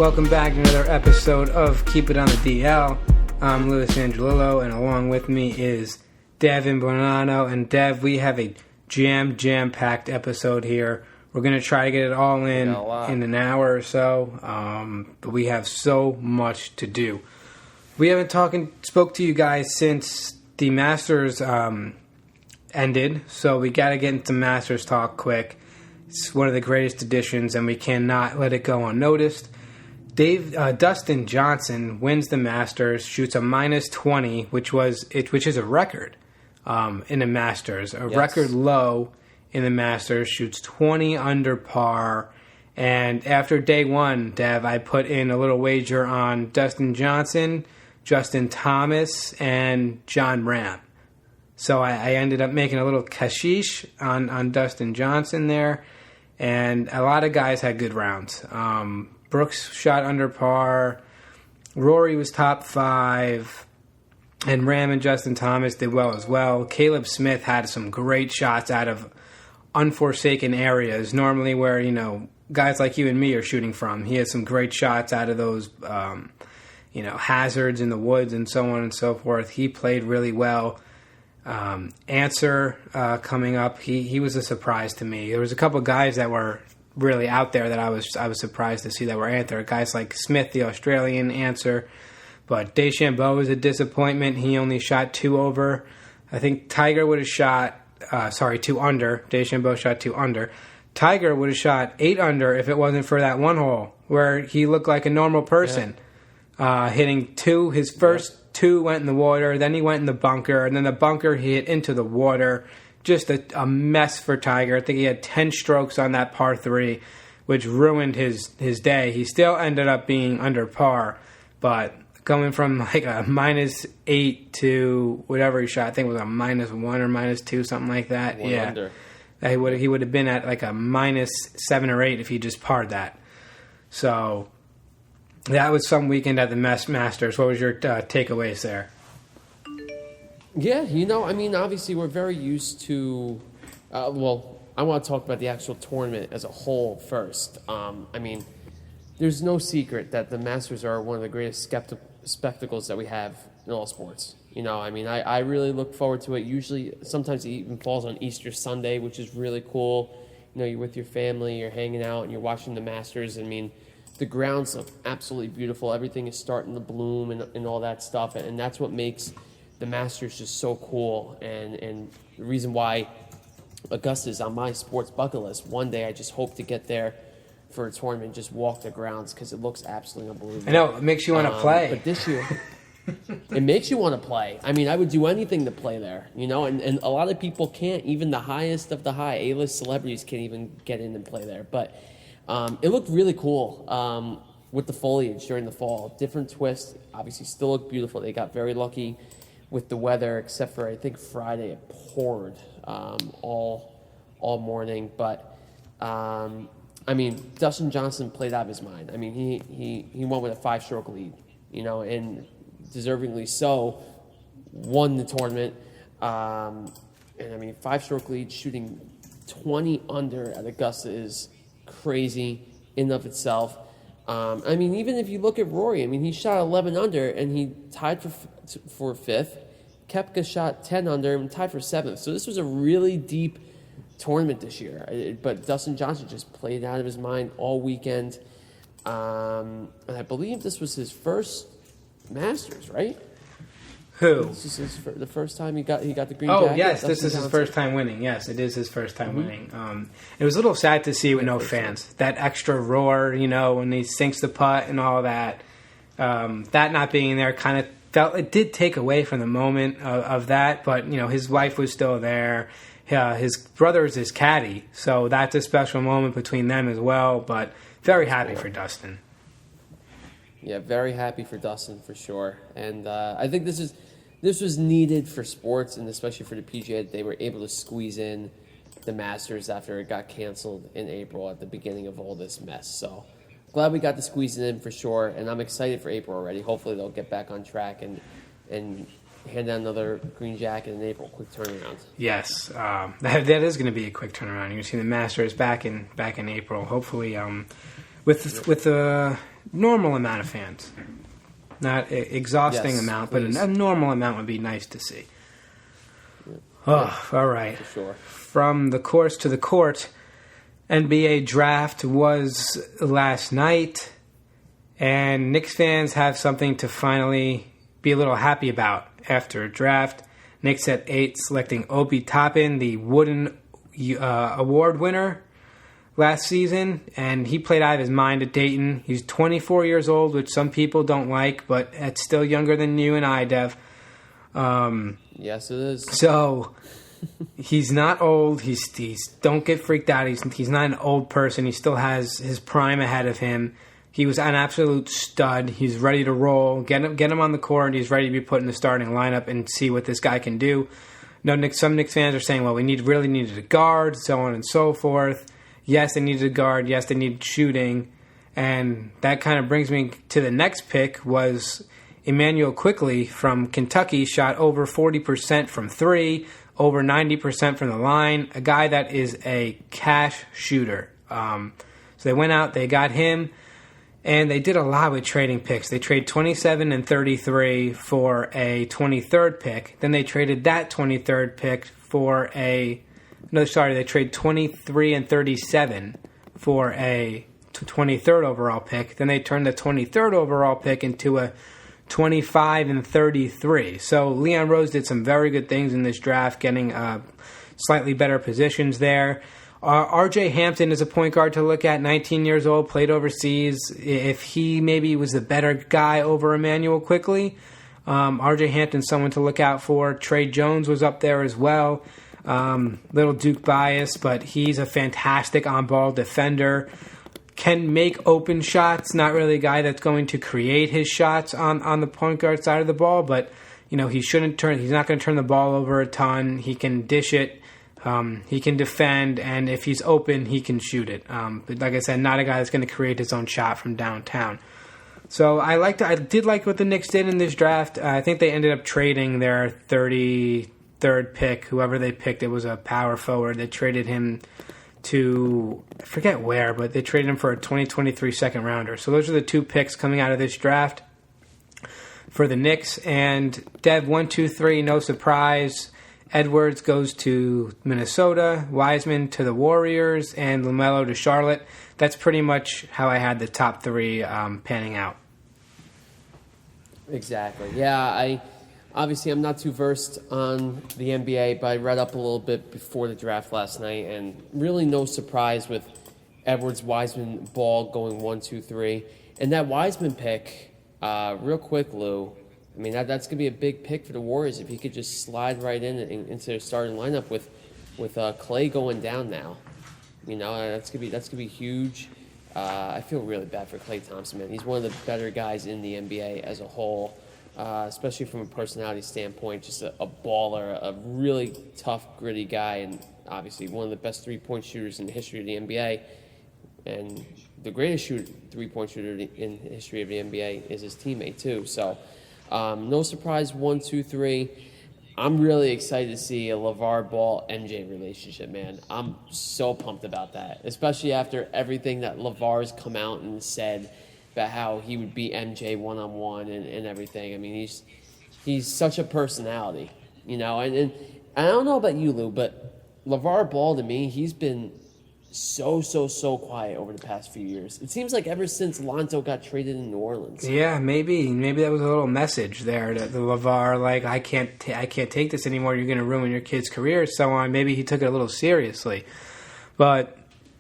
Welcome back to another episode of Keep It on the DL. I'm Louis Angelillo, and along with me is Devin Bonanno. And Dev, we have a jam-packed episode here. We're going to try to get it all in an hour or so, but we have so much to do. We haven't spoke to you guys since the Masters ended, so we got to get into Masters talk quick. It's one of the greatest additions, and we cannot let it go unnoticed. Dustin Johnson wins the Masters, shoots a -20, which is a record in the Masters, record low in the Masters. Shoots 20 under par, and after day one, Dev, I put in a little wager on Dustin Johnson, Justin Thomas, and John Ram. So I ended up making a little cashish on Dustin Johnson there, and a lot of guys had good rounds. Brooks shot under par. Rory was top 5. And Ram and Justin Thomas did well as well. Caleb Smith had some great shots out of unforsaken areas, normally where, guys like you and me are shooting from. He had some great shots out of those, hazards in the woods and so on and so forth. He played really well. Answer coming up, he was a surprise to me. There was a couple of guys that were really out there that I was surprised to see that were Answer. Guys like Smith, the Australian, Answer. But DeChambeau was a disappointment. He only shot 2 over. I think Tiger would have shot, 2 under. DeChambeau shot 2 under. Tiger would have shot 8 under if it wasn't for that one hole where he looked like a normal person. Hitting 2. His first 2 went in the water. Then he went in the bunker. And then the bunker he hit into the water. Just a mess for Tiger. I think he had 10 strokes on that par 3, which ruined his day. He still ended up being under par, but going from like a -8 to whatever he shot, I think it was a -1 or -2, something like that. Under. He would have been at like a -7 or 8 if he just parred that. So that was some weekend at the Masters. What was your takeaways there? Yeah, obviously we're very used to, I want to talk about the actual tournament as a whole first. There's no secret that the Masters are one of the greatest spectacles that we have in all sports. I really look forward to it. Usually, sometimes it even falls on Easter Sunday, which is really cool. You're with your family, you're hanging out, and you're watching the Masters. The grounds look absolutely beautiful. Everything is starting to bloom and all that stuff, and that's what makes the Masters just so cool, and the reason why Augusta is on my sports bucket list. One day I just hope to get there for a tournament, just walk the grounds, because it looks absolutely unbelievable. I know, it makes you want to play. But this year, it makes you want to play. I would do anything to play there, and a lot of people can't. Even the highest of the high A-list celebrities can't even get in and play there. But it looked really cool with the foliage during the fall. Different twist, obviously still looked beautiful. They got very lucky with the weather, except for I think Friday it poured all morning. But Dustin Johnson played out of his mind. He won with a 5-stroke lead, and deservingly so, won the tournament. 5-stroke lead, shooting 20 under at Augusta is crazy in and of itself. Even if you look at Rory, he shot 11 under and he tied for 5th. Koepka shot 10 under and tied for 7th. So this was a really deep tournament this year. But Dustin Johnson just played out of his mind all weekend. And I believe this was his first Masters, right? Who? This is the first time he got the green jacket. Oh, yes, this is his first time winning. Yes, it is his first time winning. It was a little sad to see with no fans. That extra roar, when he sinks the putt and all that. That not being there kind of felt, it did take away from the moment of that. But, his wife was still there. His brother is his caddy. So that's a special moment between them as well. But very happy for Dustin. Yeah, very happy for Dustin for sure. And I think this was needed for sports, and especially for the PGA, that they were able to squeeze in the Masters after it got canceled in April at the beginning of all this mess. So glad we got to squeeze it in for sure, and I'm excited for April already. Hopefully they'll get back on track and hand out another green jacket in April. Quick turnaround. Yes, that is going to be a quick turnaround. You're going to see the Masters back in April. Hopefully with a normal amount of fans. Not an exhausting amount, please. But a normal amount would be nice to see. Oh, all right. For sure. From the course to the court, NBA draft was last night, and Knicks fans have something to finally be a little happy about after a draft. Knicks at 8, selecting Obi Toppin, the Wooden Award winner last season, and he played out of his mind at Dayton. He's 24 years old, which some people don't like, but it's still younger than you and I, Dev. Yes, it is. So he's not old. He's don't get freaked out. He's not an old person. He still has his prime ahead of him. He was an absolute stud. He's ready to roll. Get him on the court. He's ready to be put in the starting lineup and see what this guy can do. Some Knicks fans are saying, well, we really needed a guard, so on and so forth. Yes, they needed a guard. Yes, they needed shooting. And that kind of brings me to the next pick was Emmanuel Quickley from Kentucky, shot over 40% from 3, over 90% from the line, a guy that is a cash shooter. So they went out, they got him, and they did a lot with trading picks. They traded 27 and 33 for a 23rd pick. Then they traded that 23rd pick for they traded 23 and 37 for a 23rd overall pick. Then they turned the 23rd overall pick into a 25 and 33. So Leon Rose did some very good things in this draft, getting slightly better positions there. R.J. Hampton is a point guard to look at, 19 years old, played overseas. If he maybe was the better guy over Emmanuel Quickley, R.J. Hampton's someone to look out for. Trey Jones was up there as well. Little Duke bias, but he's a fantastic on-ball defender. Can make open shots, not really a guy that's going to create his shots on the point guard side of the ball, but he's not going to turn the ball over a ton. He can dish it. He can defend, and if he's open, he can shoot it. But like I said, not a guy that's going to create his own shot from downtown. So I did like what the Knicks did in this draft. I think they ended up trading their 33rd pick. Whoever they picked, it was a power forward. They traded him to, I forget where, but they traded him for a 2023 second rounder. So those are the 2 picks coming out of this draft for the Knicks. And Dev, 1, 2, 3, no surprise. Edwards goes to Minnesota, Wiseman to the Warriors, and LaMelo to Charlotte. That's pretty much how I had the top 3 panning out. Exactly. Yeah, I'm not too versed on the NBA, but I read up a little bit before the draft last night, and really no surprise with Edwards, Wiseman, Ball going 1, 2, 3. And that Wiseman pick, real quick, Lou, I mean, that's going to be a big pick for the Warriors if he could just slide right into their starting lineup with Clay going down now. That's going to be huge. I feel really bad for Klay Thompson, man. He's one of the better guys in the NBA as a whole, especially from a personality standpoint. Just a baller, a really tough, gritty guy, and obviously one of the best three-point shooters in the history of the NBA. And the greatest three-point shooter in the history of the NBA is his teammate, too. So, no surprise, 1, 2, 3. I'm really excited to see a LeVar Ball-MJ relationship, man. I'm so pumped about that, especially after everything that LeVar's come out and said about how he would beat MJ one-on-one and everything. I mean, he's such a personality, and I don't know about you, Lou, but LeVar Ball, to me, he's been so quiet over the past few years. It seems like ever since Lonzo got traded in New Orleans. Yeah, maybe that was a little message there that the LeVar, like, I can't take this anymore. You're going to ruin your kid's career, so on. Maybe he took it a little seriously, but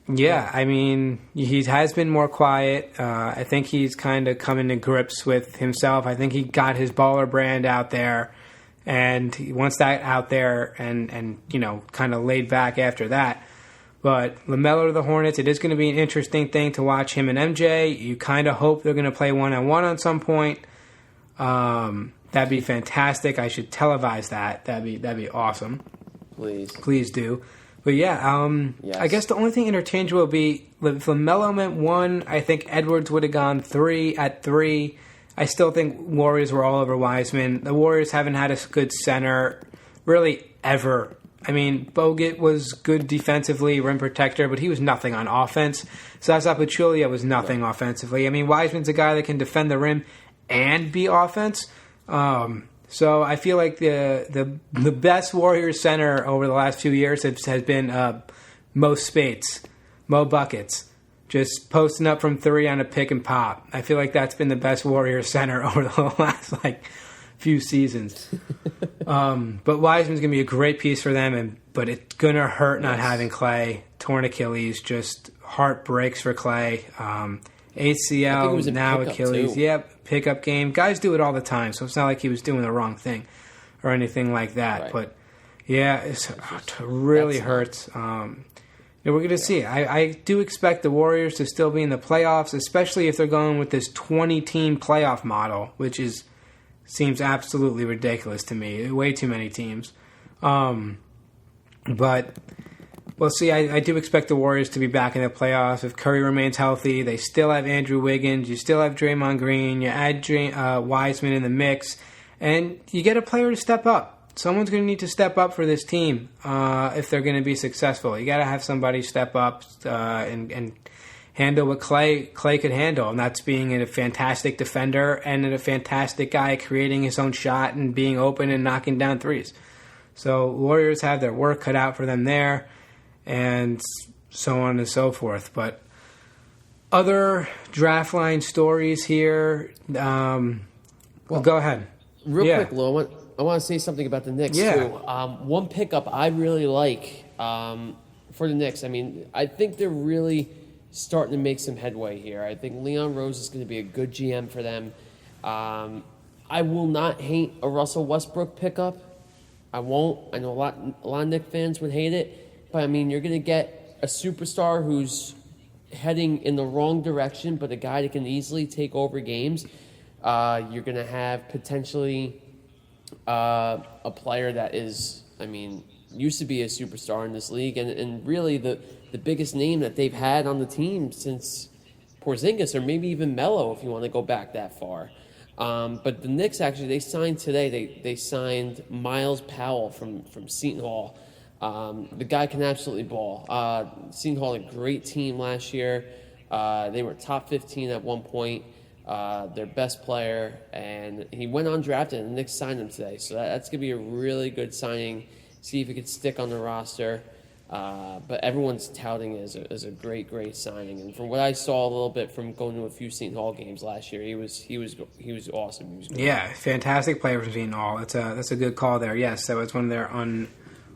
yeah, I mean, he has been more quiet. I think he's kind of coming to grips with himself. I think he got his baller brand out there, and he wants that out there, and kind of laid back after that. But LaMelo to the Hornets, it is going to be an interesting thing to watch him and MJ. You kind of hope they're going to play one-on-one on some point. That'd be fantastic. I should televise that. That'd be awesome. Please do. But yeah, yes. I guess the only thing interchangeable would be if LaMelo meant 1, I think Edwards would have gone 3 at 3. I still think Warriors were all over Wiseman. The Warriors haven't had a good center really ever. I mean, Bogut was good defensively, rim protector, but he was nothing on offense. Zaza Pachulia was nothing offensively. I mean, Wiseman's a guy that can defend the rim and be offense. So I feel like the best Warriors center over the last few years has been Mo Spates, Mo Buckets, just posting up from three on a pick and pop. I feel like that's been the best Warriors center over the last few seasons. But Wiseman's gonna be a great piece for them, but it's gonna hurt not having Clay. Torn Achilles, just heart breaks for Clay. ACL, now Achilles. Yep, pickup game. Guys do it all the time, so it's not like he was doing the wrong thing or anything like that. Right. But yeah, it really hurts. We're going to see. I do expect the Warriors to still be in the playoffs, especially if they're going with this 20-team playoff model, which seems absolutely ridiculous to me. Way too many teams. But we'll see. I do expect the Warriors to be back in the playoffs. If Curry remains healthy, they still have Andrew Wiggins. You still have Draymond Green. You add Wiseman in the mix, and you get a player to step up. Someone's going to need to step up for this team if they're going to be successful. You got to have somebody step up and handle what Clay could handle, and that's being a fantastic defender and a fantastic guy creating his own shot and being open and knocking down threes. So Warriors have their work cut out for them there, and so on and so forth. But other draft line stories here. Go ahead. Real quick, Lou, I want to say something about the Knicks, too. One pickup I really like for the Knicks, I mean, I think they're really starting to make some headway here. I think Leon Rose is going to be a good GM for them. I will not hate a Russell Westbrook pickup. I won't. I know a lot of Knicks fans would hate it. But, I mean, you're going to get a superstar who's heading in the wrong direction, but a guy that can easily take over games. You're going to have potentially a player that is, I mean, used to be a superstar in this league and really the biggest name that they've had on the team since Porzingis, or maybe even Melo if you want to go back that far. But the Knicks, actually, they signed today. They signed Miles Powell from Seton Hall. The guy can absolutely ball. Seton Hall had a great team last year. They were top 15 at one point. Their best player, and he went undrafted, and the Knicks signed him today. So that's going to be a really good signing. See if he could stick on the roster. But everyone's touting it as a great signing. And from what I saw a little bit from going to a few Seton Hall games last year, he was awesome. He was great. Yeah, fantastic player from Seton Hall. That's a good call there. Yes, that was one of their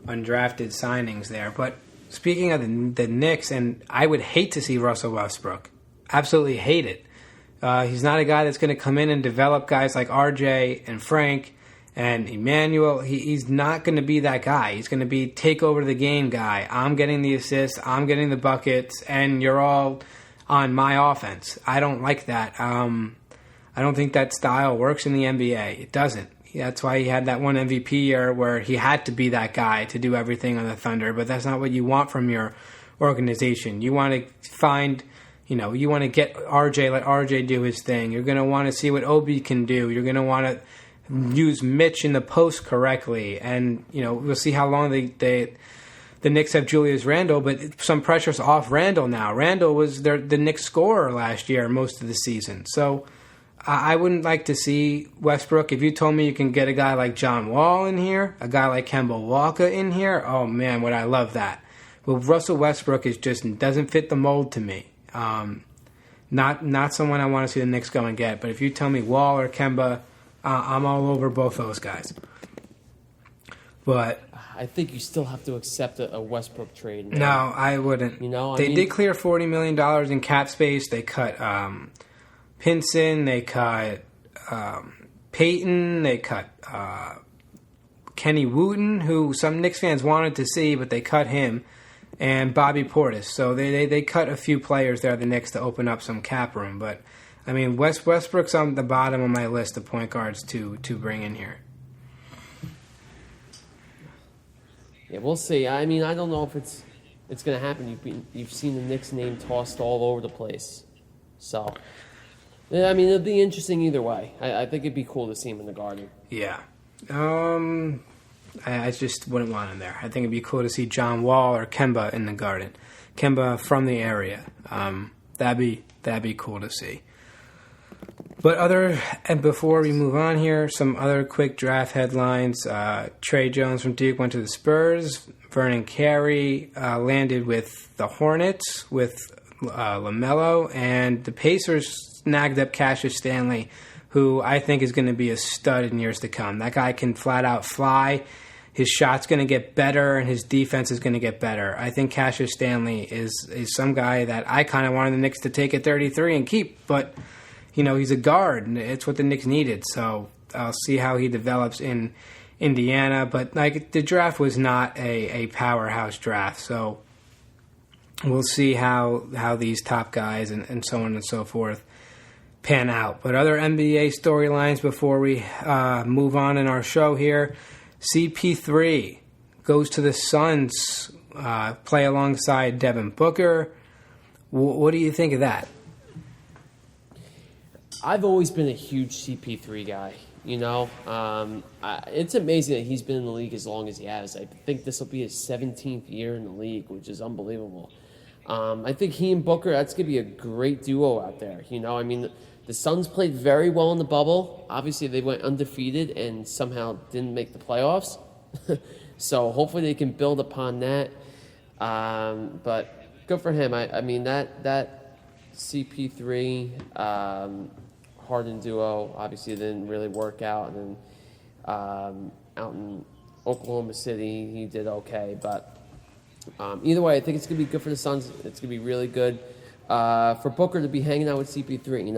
undrafted signings there. But speaking of the Knicks, and I would hate to see Russell Westbrook. Absolutely hate it. He's not a guy that's going to come in and develop guys like RJ and Frank and Emmanuel. He's not going to be that guy. He's going to be take over the game guy. I'm getting the assists, I'm getting the buckets, and you're all on my offense. I don't like that. I don't think that style works in the NBA. It doesn't. That's why he had that one MVP year where he had to be that guy to do everything on the Thunder, but that's not what you want from your organization. You want to find... you want to get RJ, let RJ do his thing. You're going to want to see what Obi can do. You're going to want to use Mitch in the post correctly. And, we'll see how long the Knicks have Julius Randle, but some pressure's off Randle now. Randle was the Knicks scorer last year most of the season. So I wouldn't like to see Westbrook. If you told me you can get a guy like John Wall in here, a guy like Kemba Walker in here, oh, man, would I love that. Well, Russell Westbrook doesn't fit the mold to me. Not someone I want to see the Knicks go and get. But if you tell me Wall or Kemba, I'm all over both those guys. But I think you still have to accept a Westbrook trade. No, I wouldn't. They did clear $40 million in cap space. They cut Pinson. They cut Peyton. They cut Kenny Wooten, who some Knicks fans wanted to see, but they cut him. And Bobby Portis. So they cut a few players there, the Knicks, to open up some cap room. But, I mean, Westbrook's on the bottom of my list of point guards to bring in here. Yeah, we'll see. I mean, I don't know if it's going to happen. You've seen the Knicks name tossed all over the place. So, I mean, it'll be interesting either way. I think it'd be cool to see him in the Garden. Yeah. I just wouldn't want him there. I think it'd be cool to see John Wall or Kemba in the Garden. Kemba from the area. That'd be cool to see. And before we move on here, some other quick draft headlines. Trey Jones from Duke went to the Spurs. Vernon Carey landed with the Hornets with LaMelo, and the Pacers snagged up Cassius Stanley, who I think is going to be a stud in years to come. That guy can flat out fly. His shot's going to get better, and his defense is going to get better. I think Cassius Stanley is some guy that I kind of wanted the Knicks to take at 33 and keep, but he's a guard, and it's what the Knicks needed. So I'll see how he develops in Indiana. But the draft was not a powerhouse draft, so we'll see how these top guys and so on and so forth pan out. But other NBA storylines before we move on in our show here. CP3 goes to the Suns, play alongside Devin Booker. What do you think of that? I've always been a huge CP3 guy. It's amazing that he's been in the league as long as he has. I think this will be his 17th year in the league, which is unbelievable. I think he and Booker, that's going to be a great duo out there. The Suns played very well in the bubble. Obviously, they went undefeated and somehow didn't make the playoffs. So hopefully they can build upon that. But good for him. That CP3 Harden duo obviously didn't really work out. And then out in Oklahoma City, he did okay. But either way, I think it's going to be good for the Suns. It's going to be really good. For Booker to be hanging out with CP3,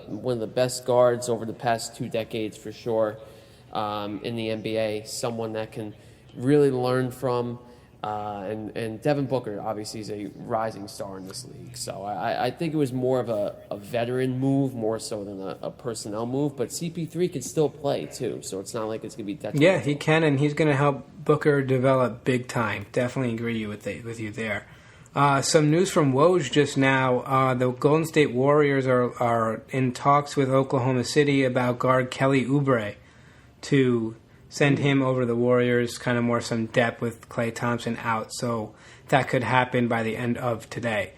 one of the best guards over the past 2 decades for sure in the NBA, someone that can really learn from, and Devin Booker obviously is a rising star in this league. So I think it was more of a veteran move more so than a personnel move, but CP3 can still play too, so it's not like it's going to be detrimental. Yeah, he can, and he's going to help Booker develop big time. Definitely agree with you there. Some news from Woj just now. The Golden State Warriors are in talks with Oklahoma City about guard Kelly Oubre to send him over to the Warriors, kind of more some depth with Klay Thompson out. So that could happen by the end of today.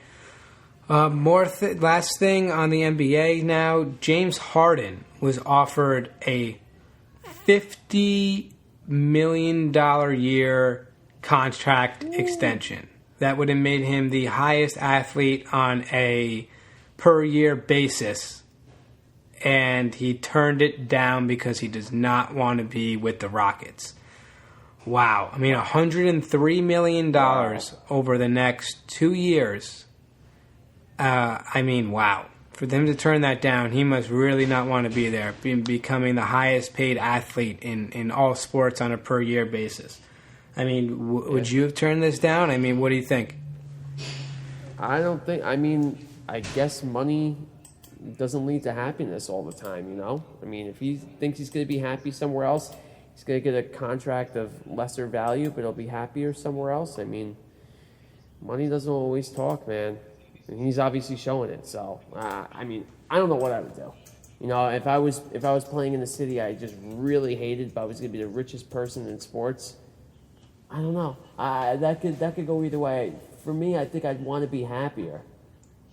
Last thing on the NBA now, James Harden was offered a $50 million year contract extension. That would have made him the highest athlete on a per-year basis. And he turned it down because he does not want to be with the Rockets. Wow. $103 million over the next 2 years. Wow. For them to turn that down, he must really not want to be there, becoming the highest-paid athlete in all sports on a per-year basis. Would you have turned this down? What do you think? I don't think. I guess money doesn't lead to happiness all the time, if he thinks he's going to be happy somewhere else, he's going to get a contract of lesser value, but he'll be happier somewhere else. Money doesn't always talk, man. And he's obviously showing it. So, I don't know what I would do. If I was playing in the city I just really hated, but I was going to be the richest person in sports, I don't know. That could go either way. For me, I think I'd want to be happier,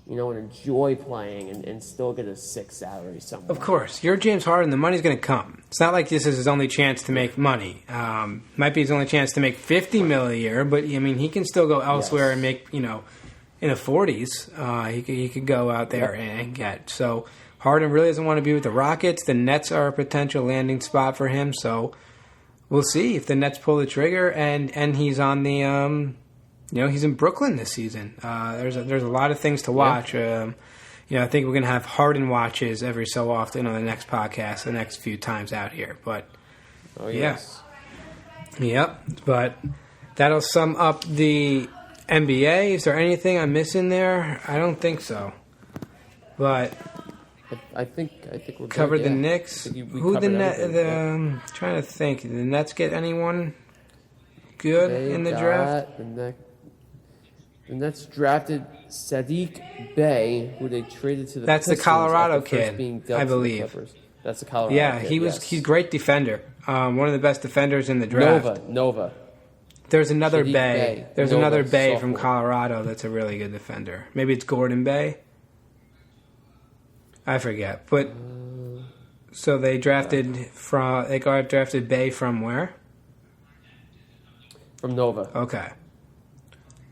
and enjoy playing and still get a 6 salary somewhere. Of course. You're James Harden. The money's going to come. It's not like this is his only chance to make money. Might be his only chance to make $50 million a year, but, he can still go elsewhere and make, in the 40s. He could go out there and get. So Harden really doesn't want to be with the Rockets. The Nets are a potential landing spot for him, so we'll see if the Nets pull the trigger, and he's on the, he's in Brooklyn this season. There's a lot of things to watch. I think we're going to have Harden watches every so often on the next podcast, the next few times out here. But, Yep. But that'll sum up the NBA. Is there anything I'm missing there? I don't think so. But I think we're covered good, the Knicks. Who the Nets? Trying to think. Did the Nets get anyone good in the draft? The Nets drafted Sadiq Bey, who they traded to the That's Pistons the Colorado after first kid, being dealt I to the believe. Clippers. That's the Colorado Yeah, kid, he's a great defender. one of the best defenders in the draft. Nova. There's another Shadiq Bay. There's Nova, another Bay from sophomore. Colorado that's a really good defender. Maybe it's Gordon Bay. I forget. But so they got drafted Bay from where? From Nova. Okay.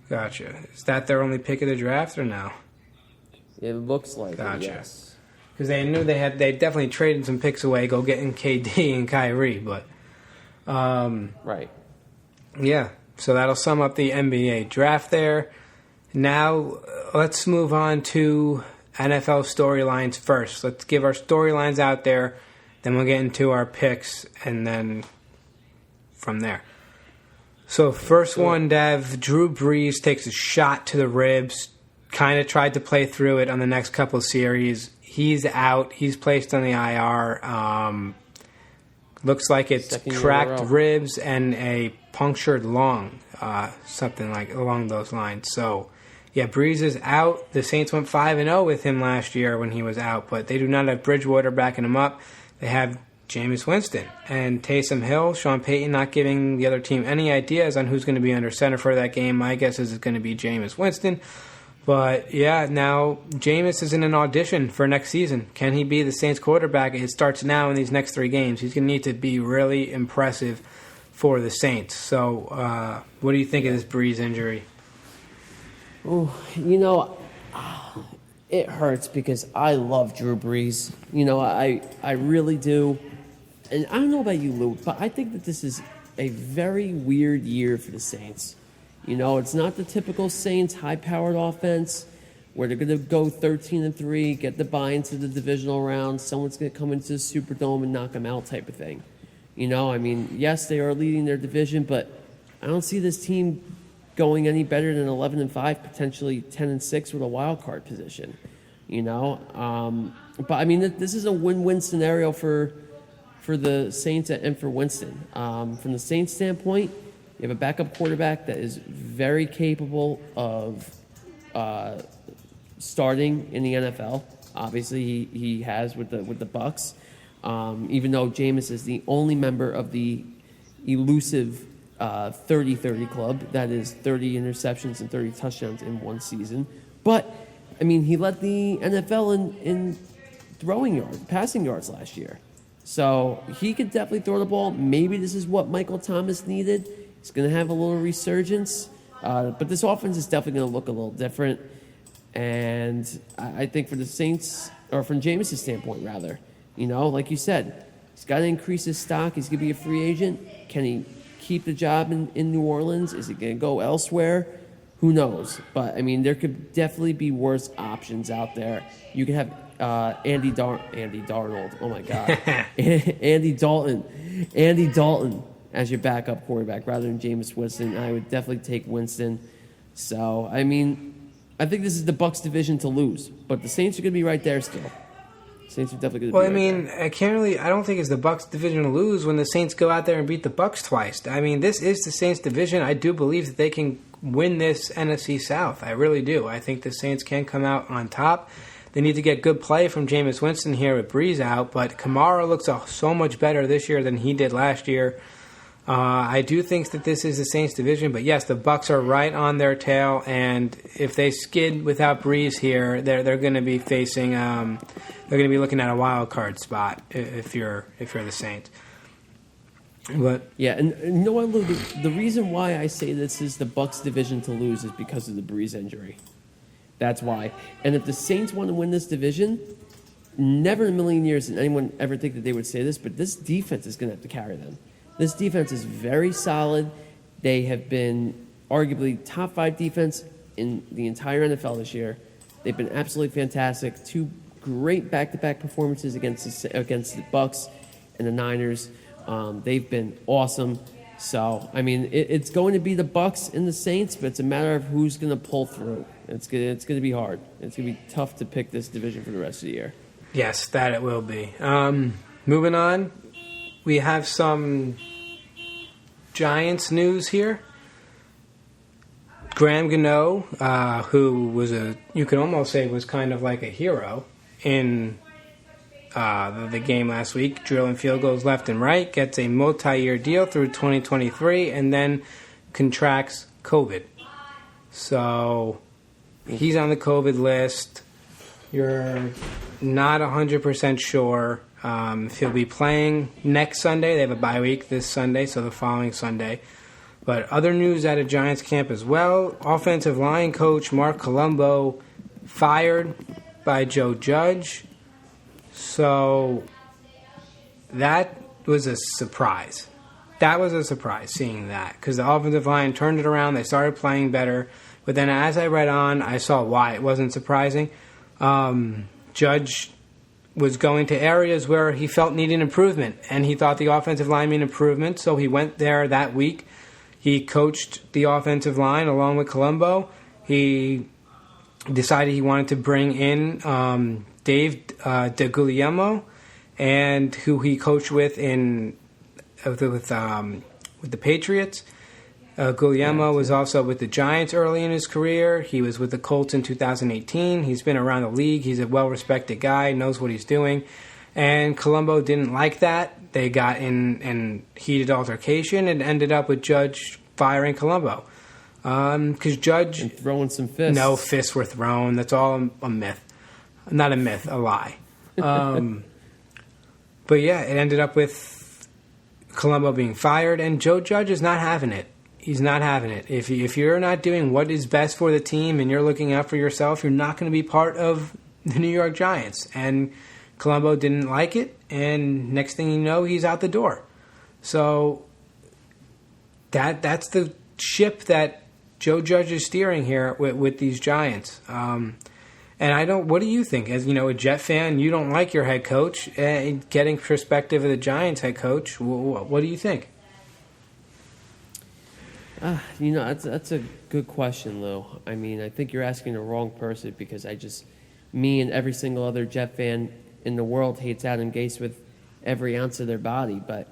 Gotcha. Is that their only pick of the draft or no? It looks like Gotcha. it, yes. Because they knew they definitely traded some picks away, go getting KD and Kyrie, but Right. yeah. So that'll sum up the NBA draft there. Now let's move on to NFL storylines first. Let's give our storylines out there, then we'll get into our picks, and then from there. So first one, Dev, Drew Brees takes a shot to the ribs, kind of tried to play through it on the next couple of series. He's out. He's placed on the IR. Looks like it's cracked ribs and a punctured lung, something like along those lines. So, yeah, Brees is out. The Saints went 5-0 with him last year when he was out, but they do not have Bridgewater backing him up. They have Jameis Winston and Taysom Hill. Sean Payton not giving the other team any ideas on who's going to be under center for that game. My guess is it's going to be Jameis Winston. But, yeah, now Jameis is in an audition for next season. Can he be the Saints quarterback? It starts now in these next 3 games. He's going to need to be really impressive for the Saints. So, what do you think of this Brees injury? Oh, it hurts because I love Drew Brees. I really do. And I don't know about you, Lou, but I think that this is a very weird year for the Saints. It's not the typical Saints high-powered offense where they're going to go 13-3, get the bye into the divisional round, someone's going to come into the Superdome and knock them out type of thing. Yes, they are leading their division, but I don't see this team going any better than 11-5, potentially 10-6 with a wild card position. But this is a win-win scenario for the Saints and for Winston. From the Saints standpoint, you have a backup quarterback that is very capable of starting in the NFL. Obviously, he has with the Bucks. Even though Jameis is the only member of the elusive 30-30 club, that is 30 interceptions and 30 touchdowns in one season. But he led the NFL in throwing yards, passing yards last year. So he could definitely throw the ball. Maybe this is what Michael Thomas needed. He's going to have a little resurgence. But this offense is definitely going to look a little different. And I think for the Saints, or from Jameis' standpoint, rather, like you said, he's got to increase his stock. He's going to be a free agent. Can he keep the job in New Orleans? Is he going to go elsewhere? Who knows? But, there could definitely be worse options out there. You could have Andy Darnold. Oh, my God. Andy Dalton as your backup quarterback rather than Jameis Winston. I would definitely take Winston. So, I think this is the Bucs division to lose. But the Saints are going to be right there still. Saints are definitely going to be right there. I don't think it's the Bucs division to lose when the Saints go out there and beat the Bucs twice. This is the Saints division. I do believe that they can win this NFC South. I really do. I think the Saints can come out on top. They need to get good play from Jameis Winston here with Brees out, but Kamara looks so much better this year than he did last year. I do think that this is the Saints division, but yes, the Bucs are right on their tail, and if they skid without Brees here, they're going to be facing they're going to be looking at a wild card spot if you're the Saints. But yeah, and you know what, Lou? The reason why I say this is the Bucs division to lose is because of the Brees injury. That's why. And if the Saints want to win this division, never in a million years did anyone ever think that they would say this, but this defense is going to have to carry them. This defense is very solid. They have been arguably top 5 defense in the entire NFL this year. They've been absolutely fantastic. 2 great back-to-back performances against the Bucs and the Niners. They've been awesome. So, it's going to be the Bucs and the Saints, but it's a matter of who's going to pull through. It's going to be hard. It's going to be tough to pick this division for the rest of the year. Yes, that it will be. Moving on, we have some Giants news here. Graham Gano, who was you could almost say was kind of like a hero in the game last week, drilling field goals left and right, gets a multi-year deal through 2023, and then contracts COVID. So he's on the COVID list. You're not 100% sure if he'll be playing next Sunday. They have a bye week this Sunday, so the following Sunday. But other news out of Giants camp as well. Offensive line coach Mark Colombo fired by Joe Judge. So that was a surprise. That was a surprise, seeing that. Because the offensive line turned it around. They started playing better. But then as I read on, I saw why it wasn't surprising. Judge was going to areas where he felt needed improvement. And he thought the offensive line needed improvement. So he went there that week. He coached the offensive line along with Colombo. He decided he wanted to bring in Dave DeGuglielmo, and who he coached with with the Patriots. Guglielmo was also with the Giants early in his career. He was with the Colts in 2018. He's been around the league. He's a well-respected guy, knows what he's doing. And Colombo didn't like that. They got in heated altercation and ended up with Judge firing Colombo. Because Judge... And throwing some fists. No fists were thrown. That's all a myth. Not a myth, a lie. But yeah, it ended up with Colombo being fired, and Joe Judge is not having it. He's not having it. If you're not doing what is best for the team and you're looking out for yourself, you're not going to be part of the New York Giants. And Colombo didn't like it, and next thing you know, he's out the door. So that's the ship that Joe Judge is steering here with these Giants. And what do you think? As a Jet fan, you don't like your head coach. Getting perspective of the Giants head coach, what do you think? That's a good question, Lou. I mean, I think you're asking the wrong person because me and every single other Jet fan in the world hates Adam Gase with every ounce of their body. But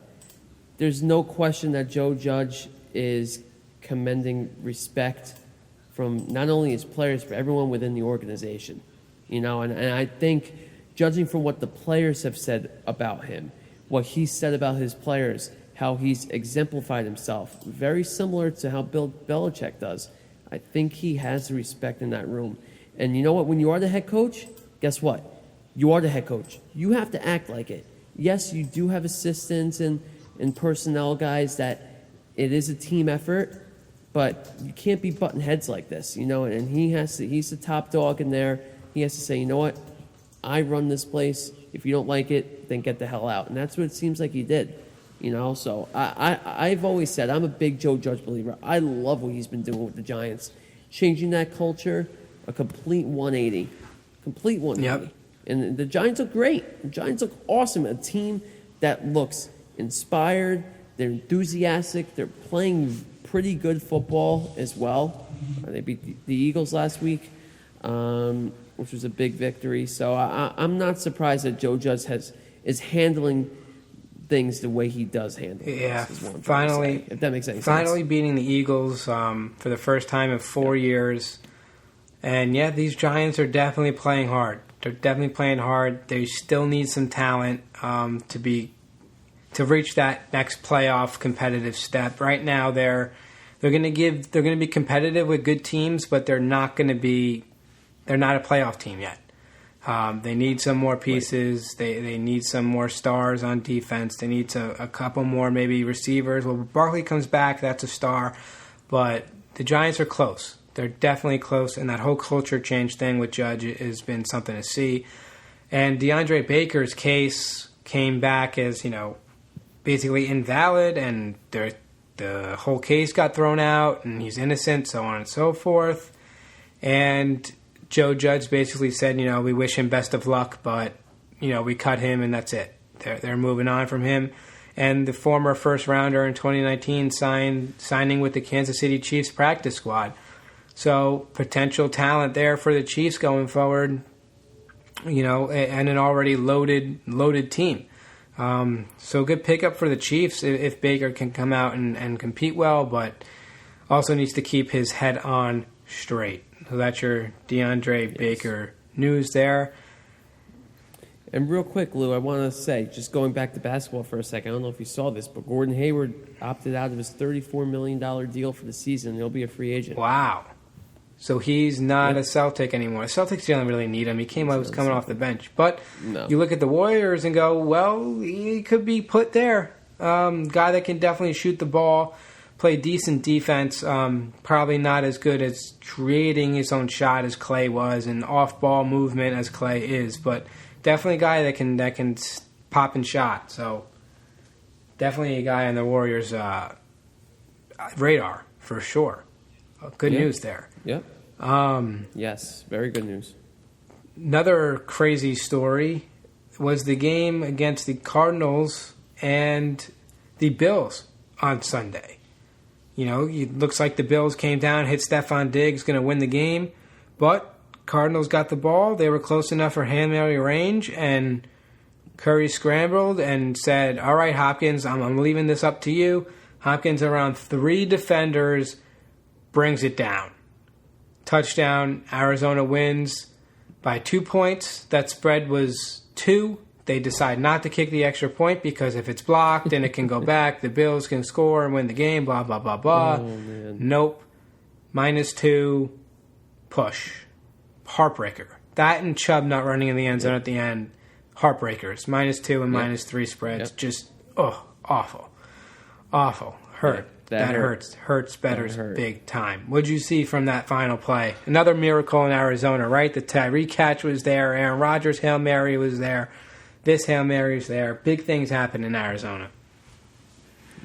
there's no question that Joe Judge is commending respect from not only his players, but everyone within the organization. And I think, judging from what the players have said about him, what he said about his players, how he's exemplified himself, very similar to how Bill Belichick does. I think he has the respect in that room. And you know what? When you are the head coach, guess what? You are the head coach. You have to act like it. Yes, you do have assistants and personnel guys that it is a team effort, but you can't be butting heads like this, and he's the top dog in there. He has to say, you know what? I run this place. If you don't like it, then get the hell out. And that's what it seems like he did. So I've always said I'm a big Joe Judge believer. I love what he's been doing with the Giants. Changing that culture, a complete 180. Complete 180. Yep. And the Giants look great. The Giants look awesome. A team that looks inspired. They're enthusiastic. They're playing pretty good football as well. They beat the Eagles last week, which was a big victory. So I'm not surprised that Joe Judge is handling things the way he does handle. Yeah, finally, if that makes any sense. Finally beating the Eagles for the first time in 4 years. And yeah, these Giants are definitely playing hard. They're definitely playing hard. They still need some talent to reach that next playoff competitive step. Right now, they're going to be competitive with good teams, but they're not a playoff team yet. They need some more pieces. They need some more stars on defense. They need a couple more maybe receivers. Well, Barkley comes back, that's a star. But the Giants are close. They're definitely close, and that whole culture change thing with Judge has been something to see. And DeAndre Baker's case came back as, basically invalid, and the whole case got thrown out, and he's innocent, so on and so forth. And Joe Judge basically said, we wish him best of luck, but, we cut him, and that's it. They're moving on from him. And the former first-rounder in 2019 signing with the Kansas City Chiefs practice squad. So potential talent there for the Chiefs going forward, and an already loaded team. So good pickup for the Chiefs if Baker can come out and compete well, but also needs to keep his head on straight. So that's your DeAndre Baker news there. And real quick, Lou, I want to say, just going back to basketball for a second, I don't know if you saw this, but Gordon Hayward opted out of his $34 million deal for the season. He'll be a free agent. Wow. So he's not a Celtic anymore. The Celtics don't really need him. He was coming off the bench. But you look at the Warriors and go, well, he could be put there. Guy that can definitely shoot the ball, play decent defense. Probably not as good as creating his own shot as Clay was, and off-ball movement as Clay is. But definitely a guy that can pop and shot. So definitely a guy on the Warriors' radar for sure. Good news there. Yep. Yes, very good news. Another crazy story was the game against the Cardinals and the Bills on Sunday. You know, it looks like the Bills came down, hit Stephon Diggs, going to win the game, but Cardinals got the ball. They were close enough for Hail Mary range, and Curry scrambled and said, all right, Hopkins, I'm leaving this up to you. Hopkins, around 3 defenders, brings it down. Touchdown, Arizona wins by 2 points. That spread was 2. They decide not to kick the extra point because if it's blocked and it can go back, the Bills can score and win the game, blah, blah, blah, blah. Oh, man. Nope. -2, push. Heartbreaker. That and Chubb not running in the end zone at the end, heartbreakers. -2 and -3 spreads. Just, awful. Awful. Hurt. That hurts. Hurts Betters big time. What'd you see from that final play? Another miracle in Arizona, right? The Tyreek catch was there. Aaron Rodgers' Hail Mary was there. This Hail Mary's there. Big things happen in Arizona.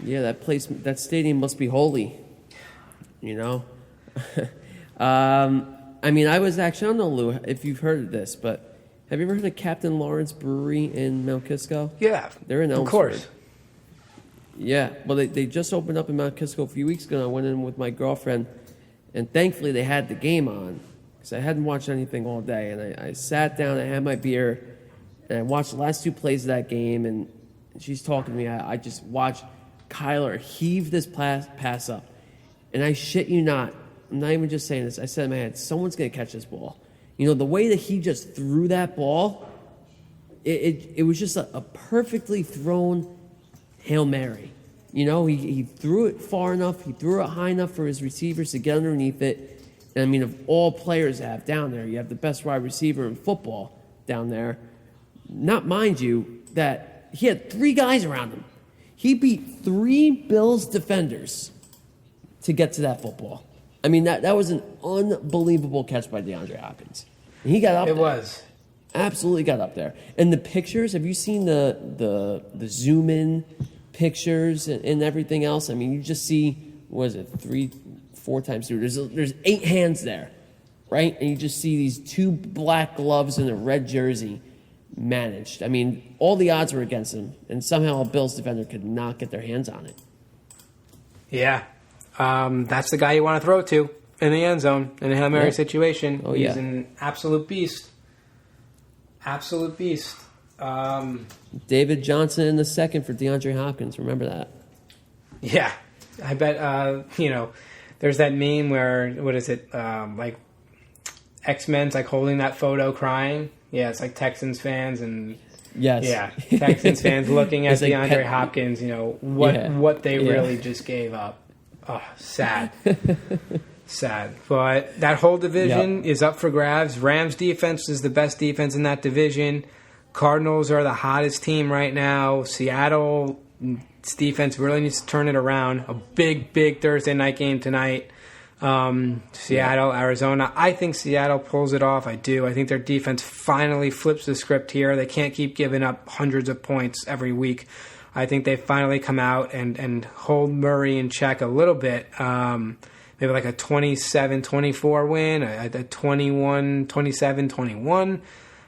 Yeah, that stadium must be holy. You know? I mean, I don't know, Lou, if you've heard of this, but have you ever heard of Captain Lawrence Brewery in Mount Kisco? Yeah. They're in Elmsford. Of course. Yeah, well, they just opened up in Mount Kisco a few weeks ago, and I went in with my girlfriend, and thankfully they had the game on, because I hadn't watched anything all day, and I sat down, I had my beer, and I watched the last 2 plays of that game, and she's talking to me. I just watched Kyler heave this pass up, and I shit you not, I'm not even just saying this, I said in my head, someone's going to catch this ball. You know, the way that he just threw that ball, it was just a perfectly thrown Hail Mary. You know, he threw it far enough, he threw it high enough for his receivers to get underneath it. And I mean, of all players that have down there, you have the best wide receiver in football down there. Not mind you, that he had 3 guys around him. He beat 3 Bills defenders to get to that football. I mean, that was an unbelievable catch by DeAndre Hopkins. And he got up there. It was. Absolutely got up there. And the pictures, have you seen the zoom in pictures and everything else? I mean, you just see, what is it, 3-4 times through. There's 8 hands there, right? And you just see these 2 black gloves and a red jersey managed. I mean, all the odds were against him, and somehow a Bills defender could not get their hands on it. Yeah. That's the guy you want to throw to in the end zone in a Hail Mary situation. Oh, He's an absolute beast. Absolute beast. David Johnson in the second for DeAndre Hopkins. Remember that? Yeah. I bet, there's that meme where, what is it, like X-Men's like holding that photo crying. Yeah, it's like Texans fans and... Yes. Yeah, Texans fans looking at DeAndre Hopkins, what they really just gave up. Oh, sad. Sad. But that whole division is up for grabs. Rams defense is the best defense in that division. Cardinals are the hottest team right now. Seattle's defense really needs to turn it around. A big Thursday night game tonight. Seattle, Arizona. I think Seattle pulls it off. I do. I think their defense finally flips the script here. They can't keep giving up hundreds of points every week. I think they finally come out and hold Murray in check a little bit. Maybe like a 27-24 win, a 27-21.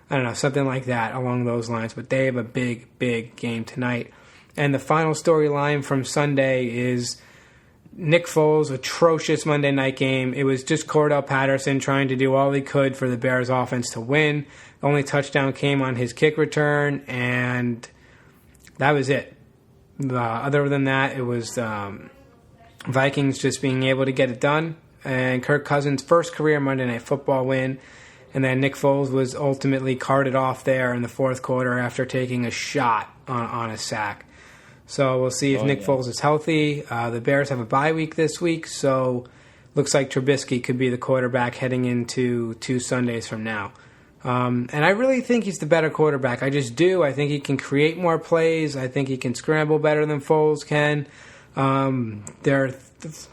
I don't know, something like that along those lines. But they have a big game tonight. And the final storyline from Sunday is Nick Foles' atrocious Monday night game. It was just Cordell Patterson trying to do all he could for the Bears offense to win. The only touchdown came on his kick return, and that was it. Other than that, it was Vikings just being able to get it done. And Kirk Cousins' first career Monday Night Football win. And then Nick Foles was ultimately carted off there in the fourth quarter after taking a shot on a sack. So we'll see if Nick Foles is healthy. The Bears have a bye week this week, so looks like Trubisky could be the quarterback heading into 2 Sundays from now. And I really think he's the better quarterback. I just do. I think he can create more plays. I think he can scramble better than Foles can. They're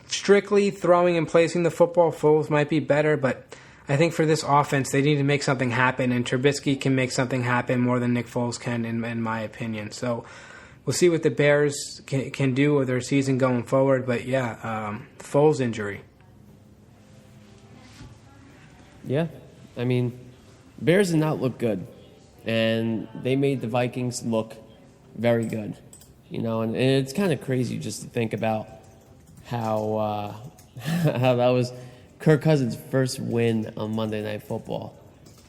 strictly throwing and placing the football. Foles might be better, but I think for this offense, they need to make something happen, and Trubisky can make something happen more than Nick Foles can, in my opinion. So we'll see what the Bears can do with their season going forward. But, Foles injury. Yeah, I mean, Bears did not look good, and they made the Vikings look very good. And it's kind of crazy just to think about how that was Kirk Cousins' first win on Monday Night Football,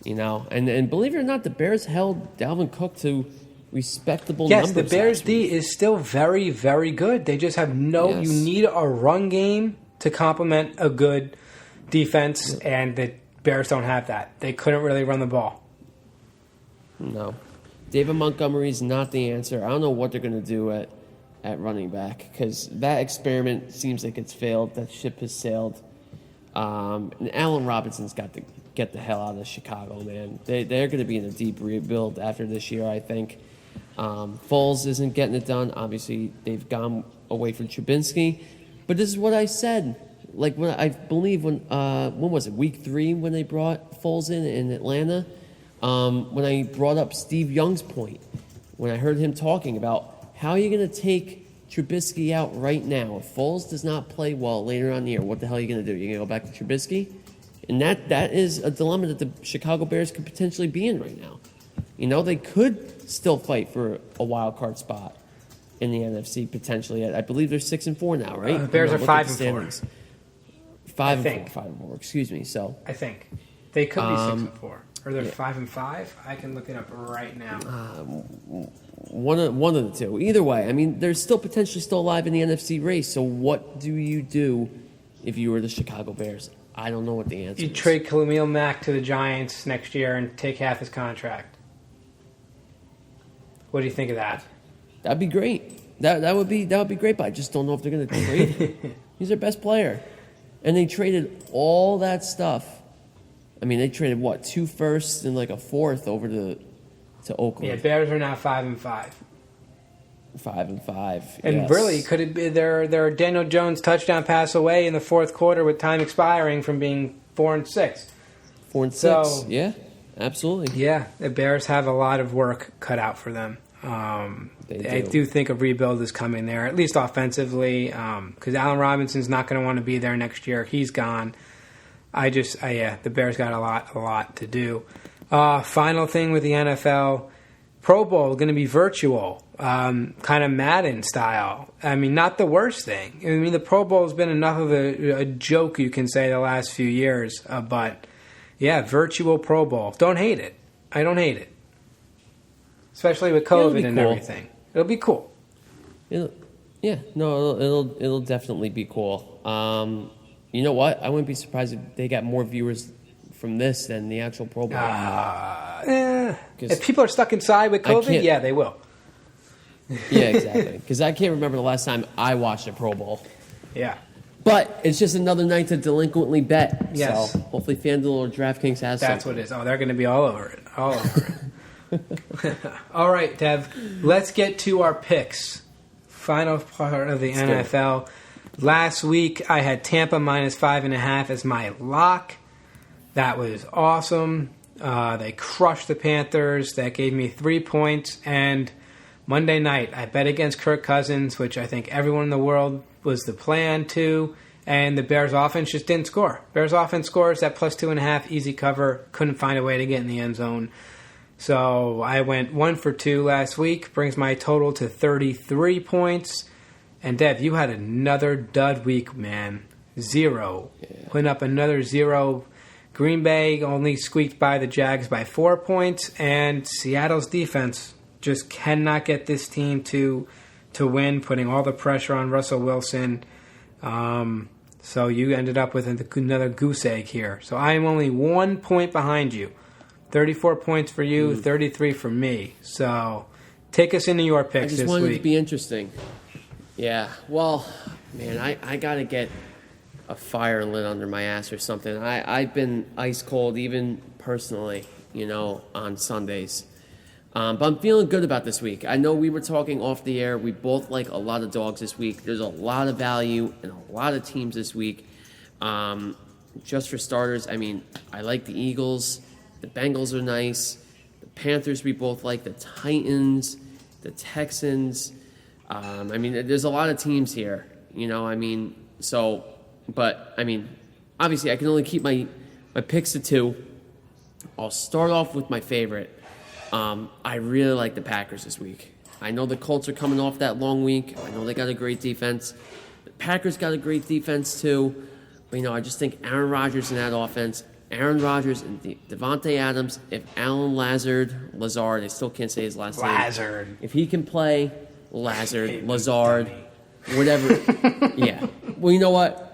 and believe it or not, the Bears held Dalvin Cook to respectable numbers. Yes, the Bears D is still very, very good. They just have you need a run game to complement a good defense, and the Bears don't have that. They couldn't really run the ball. No. David Montgomery's not the answer. I don't know what they're going to do at running back, because that experiment seems like it's failed. That ship has sailed. And Allen Robinson's got to get the hell out of Chicago, man. They're going to be in a deep rebuild after this year, I think. Foles isn't getting it done. Obviously, they've gone away from Trubinsky. But this is what I said. Like, when was it, week 3 when they brought Foles in Atlanta? When I brought up Steve Young's point, when I heard him talking about how are you going to take Trubisky out right now. If Foles does not play well later on in the year, what the hell are you going to do? You're going to go back to Trubisky? And that is a dilemma that the Chicago Bears could potentially be in right now. They could still fight for a wild card spot in the NFC potentially. I believe they're 6-4 now, right? The Bears are 5-4. 5-4. Excuse me. So I think they could be 6-4, or they're 5-5. I can look it up right now. One of the two. Either way, I mean, they're still potentially still alive in the NFC race. So what do you do if you were the Chicago Bears? I don't know what the answer is. You trade Khalil Mack to the Giants next year and take half his contract. What do you think of that? That'd be great. That would be great, but I just don't know if they're going to trade him. He's their best player. And they traded all that stuff. I mean, they traded, 2 firsts and like a 4th over to Oakland. Yeah, Bears are now 5-5. 5-5. And yes. Really, could it be their Daniel Jones touchdown pass away in the fourth quarter with time expiring from being 4-6? 4-6. So, yeah, absolutely. Yeah, the Bears have a lot of work cut out for them. I do think a rebuild is coming there, at least offensively, because Allen Robinson's not going to want to be there next year. He's gone. The Bears got a lot to do. Final thing with the NFL, Pro Bowl going to be virtual, kind of Madden style. I mean, not the worst thing. I mean, the Pro Bowl has been enough of a joke, you can say, the last few years. But, yeah, virtual Pro Bowl. Don't hate it. I don't hate it. Especially with COVID and everything. It'll be cool. It'll definitely be cool. You know what? I wouldn't be surprised if they got more viewers from this than the actual Pro Bowl. If people are stuck inside with COVID, yeah, they will. Yeah, exactly. Because I can't remember the last time I watched a Pro Bowl. Yeah. But it's just another night to delinquently bet. Yes. So hopefully FanDuel or DraftKings has That's something. what it is. Oh, they're going to be all over it. All over it. All right, Dev. Let's get to our picks. Final part of the NFL. Last week, I had Tampa minus 5.5 as my lock. That was awesome. They crushed the Panthers. That gave me 3 points. And Monday night, I bet against Kirk Cousins, which I think everyone in the world was the plan to. And the Bears offense just didn't score. Bears offense scores at plus 2.5, easy cover. Couldn't find a way to get in the end zone. So I went 1 for 2 last week. Brings my total to 33 points. And Dev, you had another dud week, man. 0. Yeah. Went up another 0. Green Bay only squeaked by the Jags by 4 points. And Seattle's defense just cannot get this team to win, putting all the pressure on Russell Wilson. So you ended up with another goose egg here. So I am only 1 point behind you. 34 points for you, 33 for me. So take us into your picks this week. I just wanted it to be interesting. Yeah, well, man, I got to get a fire lit under my ass or something. I've been ice cold even personally, on Sundays. But I'm feeling good about this week. I know we were talking off the air. We both like a lot of dogs this week. There's a lot of value in a lot of teams this week. Just for starters, I like the Eagles. The Bengals are nice. The Panthers we both like. The Titans, the Texans. There's a lot of teams here. Obviously I can only keep my picks to 2. I'll start off with my favorite. I really like the Packers this week. I know the Colts are coming off that long week. I know they got a great defense. The Packers got a great defense too. But, I just think Aaron Rodgers in that offense, Aaron Rodgers and Devontae Adams, if Alan Lazard, I still can't say his last name. If he can play, Lazard, whatever. Yeah. Well, you know what?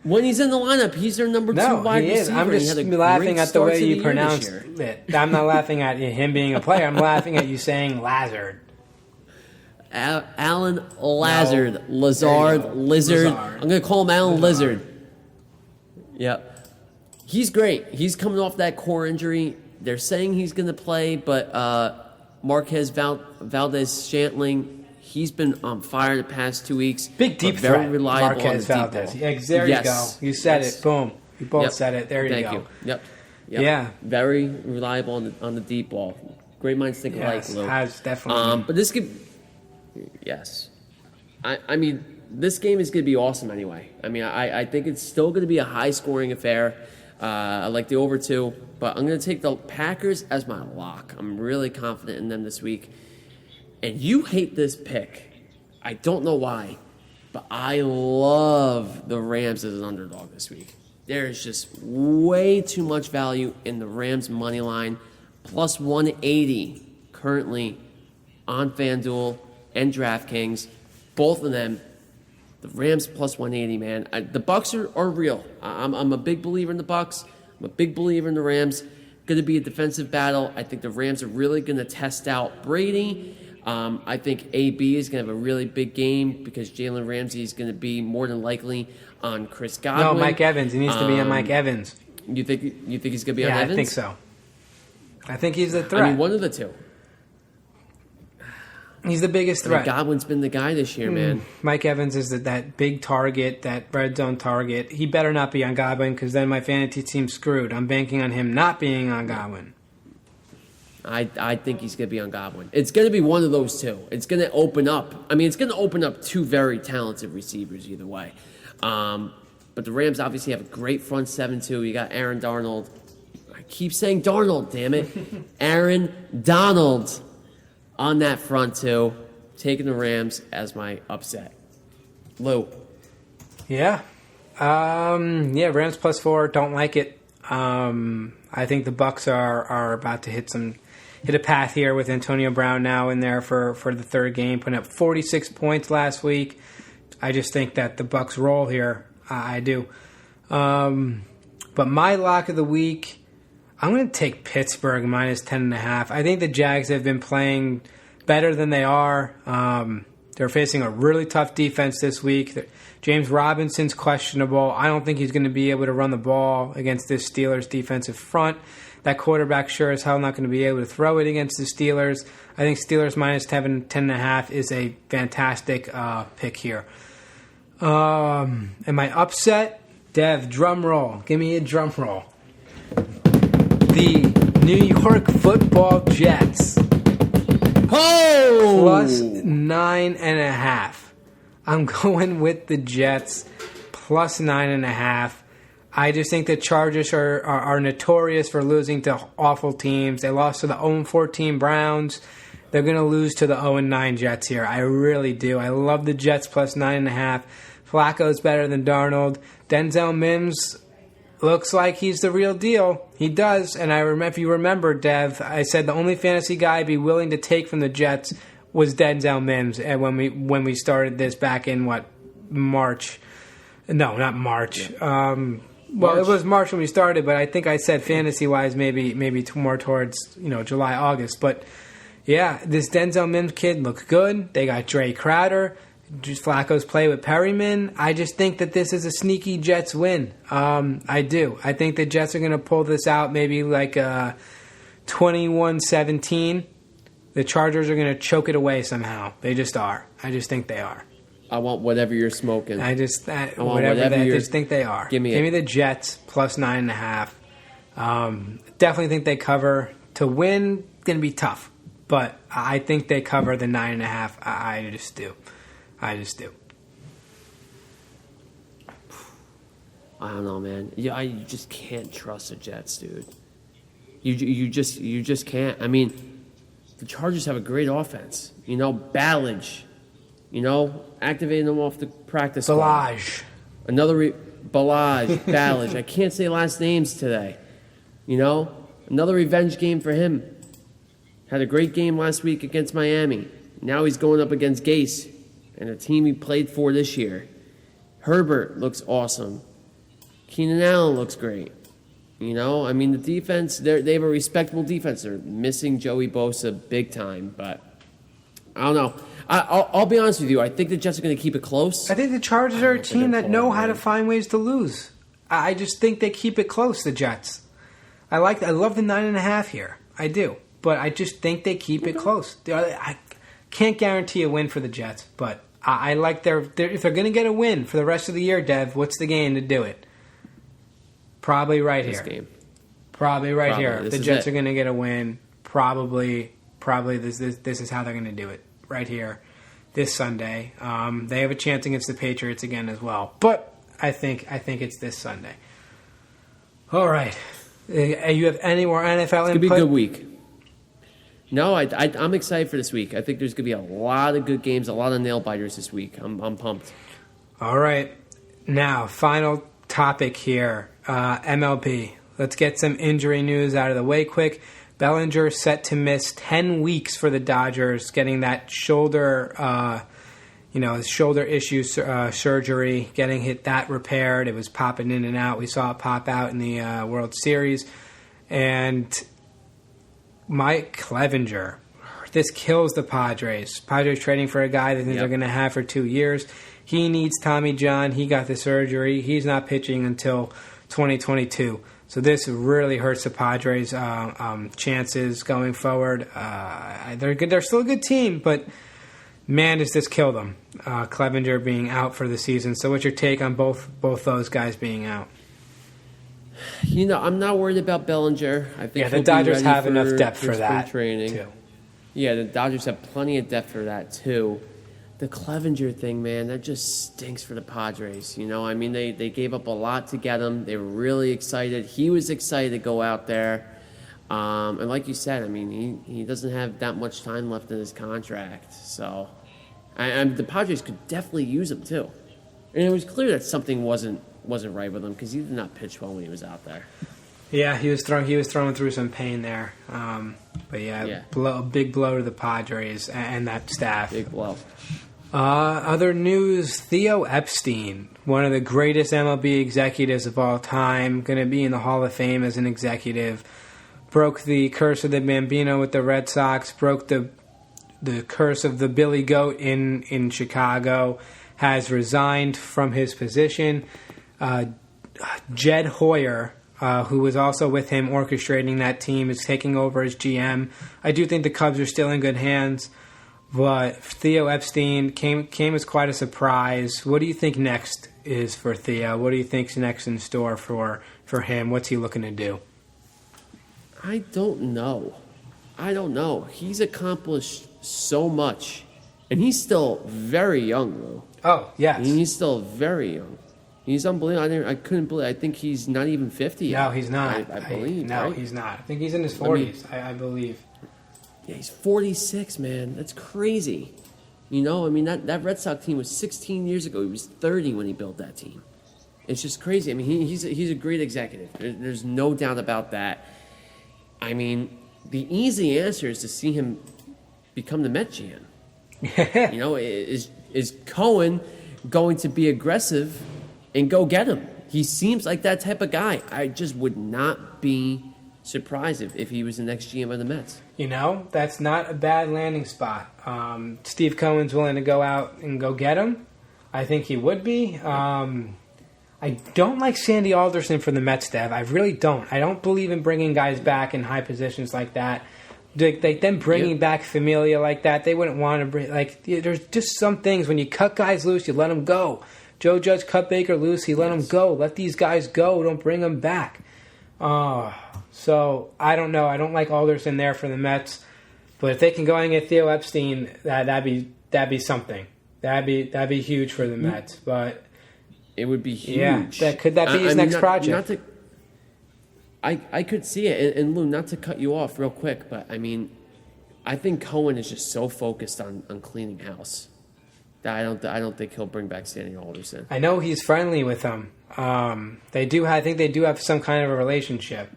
When he's in the lineup, he's their number 2 wide receiver. I'm just laughing at the way you pronounce it. I'm not laughing at him being a player. I'm laughing at you saying Lazard. Alan Lazard. No. Lizard. I'm going to call him Alan Lizard. Yep. He's great. He's coming off that core injury. They're saying he's going to play, but Marquez Valdez-Scantling, he's been on fire the past 2 weeks. Big deep very threat, reliable Marquez Valdez. Yeah, there you go. You said it. Boom. You both said it. There you go. Thank you. Yep. Yeah. Very reliable on the deep ball. Great minds think alike, Lou. Has definitely. But this could. Yes. This game is going to be awesome anyway. I think it's still going to be a high-scoring affair. I like the over 2, but I'm going to take the Packers as my lock. I'm really confident in them this week. And you hate this pick. I don't know why, but I love the Rams as an underdog this week. There is just way too much value in the Rams money line, plus 180 currently on FanDuel and DraftKings. Both of them, the Rams plus 180, man. The Bucs are real. I'm a big believer in the Bucs. I'm a big believer in the Rams. Going to be a defensive battle. I think the Rams are really going to test out Brady. I think AB is going to have a really big game because Jalen Ramsey is going to be more than likely on Chris Godwin. No, Mike Evans. He needs to be on Mike Evans. You think he's going to be on Evans? Yeah, I think so. I think he's the threat. One of the two. He's the biggest threat. Godwin's been the guy this year, man. Mike Evans is that big target, that red zone target. He better not be on Godwin because then my fantasy team's screwed. I'm banking on him not being on Godwin. I think he's going to be on Godwin. It's going to be one of those two. It's going to open up. It's going to open up 2 very talented receivers either way. But the Rams obviously have a great front 7 too. You got Aaron Darnold. I keep saying Darnold, damn it. Aaron Donald on that front too. Taking the Rams as my upset. Lou. Yeah. Rams plus 4. Don't like it. I think the Bucs are about to hit a path here with Antonio Brown now in there for the third game, putting up 46 points last week. I just think that the Bucs roll here. I do. But my lock of the week, I'm going to take Pittsburgh minus 10.5. I think the Jags have been playing better than they are. They're facing a really tough defense this week. James Robinson's questionable. I don't think he's going to be able to run the ball against this Steelers defensive front. That quarterback sure as hell not going to be able to throw it against the Steelers. I think Steelers minus 10.5 is a fantastic pick here. And my upset, Dev, drum roll. Give me a drum roll. The New York Football Jets. Oh! Plus 9.5. I'm going with the Jets plus 9.5. I just think the Chargers are notorious for losing to awful teams. They lost to the 0-14 Browns. They're going to lose to the 0-9 Jets here. I really do. I love the Jets plus 9.5. Flacco's better than Darnold. Denzel Mims looks like he's the real deal. He does. And if you remember, Dev, I said the only fantasy guy I'd be willing to take from the Jets was Denzel Mims. And when we started this back in March. No, not March. Yeah. Well, it was March when we started, but I think I said fantasy-wise maybe more towards July, August. But yeah, this Denzel Mims kid looks good. They got Dre Crowder. Flacco's play with Perryman. I just think that this is a sneaky Jets win. I do. I think the Jets are going to pull this out maybe like 21-17. The Chargers are going to choke it away somehow. They just are. I just think they are. I want whatever you're smoking. Just think they are. Give me the Jets plus 9.5. Definitely think they cover. To win, going to be tough, but I think they cover the 9.5. I just do. I don't know, man. You just can't trust the Jets, dude. You just can't. I mean, the Chargers have a great offense. Ballage. Activating them off the practice squad. Ballage. I can't say last names today. Another revenge game for him. Had a great game last week against Miami. Now he's going up against Gase and a team he played for this year. Herbert looks awesome. Keenan Allen looks great. The defense, they have a respectable defense. They're missing Joey Bosa big time, but I don't know. I'll be honest with you. I think the Jets are going to keep it close. I think the Chargers are a team that know how to find ways to lose. I just think they keep it close, the Jets. I love the 9.5 here. I do. But I just think they keep it close. I can't guarantee a win for the Jets, but I like if they're going to get a win for the rest of the year, Dev, what's the game to do it? Probably right this here. Game. Probably right here. If the Jets are going to get a win, probably this is how they're going to do it. Right here, this Sunday. They have a chance against the Patriots again as well. But I think it's this Sunday. All right. You have any more NFL input? It's going to be a good week. No, I'm excited for this week. I think there's going to be a lot of good games, a lot of nail-biters this week. I'm pumped. All right. Now, final topic here, MLB. Let's get some injury news out of the way quick. Bellinger set to miss 10 weeks for the Dodgers, getting that shoulder, his shoulder issue surgery, getting that repaired. It was popping in and out. We saw it pop out in the World Series. And Mike Clevinger, this kills the Padres. Padres trading for a guy that they're going to have for 2 years. He needs Tommy John. He got the surgery. He's not pitching until 2022. So this really hurts the Padres' chances going forward. They're good. They're still a good team, but man, does this kill them? Clevinger being out for the season. So what's your take on both those guys being out? I'm not worried about Bellinger. I think the Dodgers have enough depth for that training. Too. Yeah, the Dodgers have plenty of depth for that too. The Clevinger thing, man, that just stinks for the Padres. They gave up a lot to get him. They were really excited. He was excited to go out there. And like you said, he doesn't have that much time left in his contract. So the Padres could definitely use him too. And it was clear that something wasn't right with him because he did not pitch well when he was out there. Yeah, he was throwing through some pain there. But big blow to the Padres and that staff. Big blow. Other news, Theo Epstein, one of the greatest MLB executives of all time, going to be in the Hall of Fame as an executive, broke the curse of the Bambino with the Red Sox, broke the curse of the Billy Goat in Chicago, has resigned from his position. Jed Hoyer, who was also with him orchestrating that team, is taking over as GM. I do think the Cubs are still in good hands. But Theo Epstein came as quite a surprise. What do you think next is for Theo? What do you think's next in store for him? What's he looking to do? I don't know. He's accomplished so much. And he's still very young, Lou. Oh, yes. He's still very young. He's unbelievable. I couldn't believe I think he's not even 50 yet. No, he's not. I believe. No, right? he's not. I think he's in his 40s, I believe. Yeah, he's 46, man. That's crazy. That Red Sox team was 16 years ago. He was 30 when he built that team. It's just crazy. He's a great executive. There's no doubt about that. The easy answer is to see him become the Met GM. Is Cohen going to be aggressive and go get him. He seems like that type of guy. I just would not be surprised if he was the next GM of the Mets. That's not a bad landing spot. Steve Cohen's willing to go out and go get him. I think he would be. I don't like Sandy Alderson for the Mets, Dev. I really don't. I don't believe in bringing guys back in high positions like that. Them bringing back Familia like that, they wouldn't want to bring. There's just some things when you cut guys loose, you let them go. Joe Judge cut Baker loose, he let them go. Let these guys go. Don't bring them back. So I don't know. I don't like Alderson there for the Mets, but if they can go and get Theo Epstein, that'd be something. That'd be huge for the Mets. But it would be huge. Yeah, could that be his next project? I could see it, and Lou, not to cut you off real quick, but I mean, I think Cohen is just so focused on cleaning house that I don't think he'll bring back Sandy Alderson. I know he's friendly with him. I think they do have some kind of a relationship,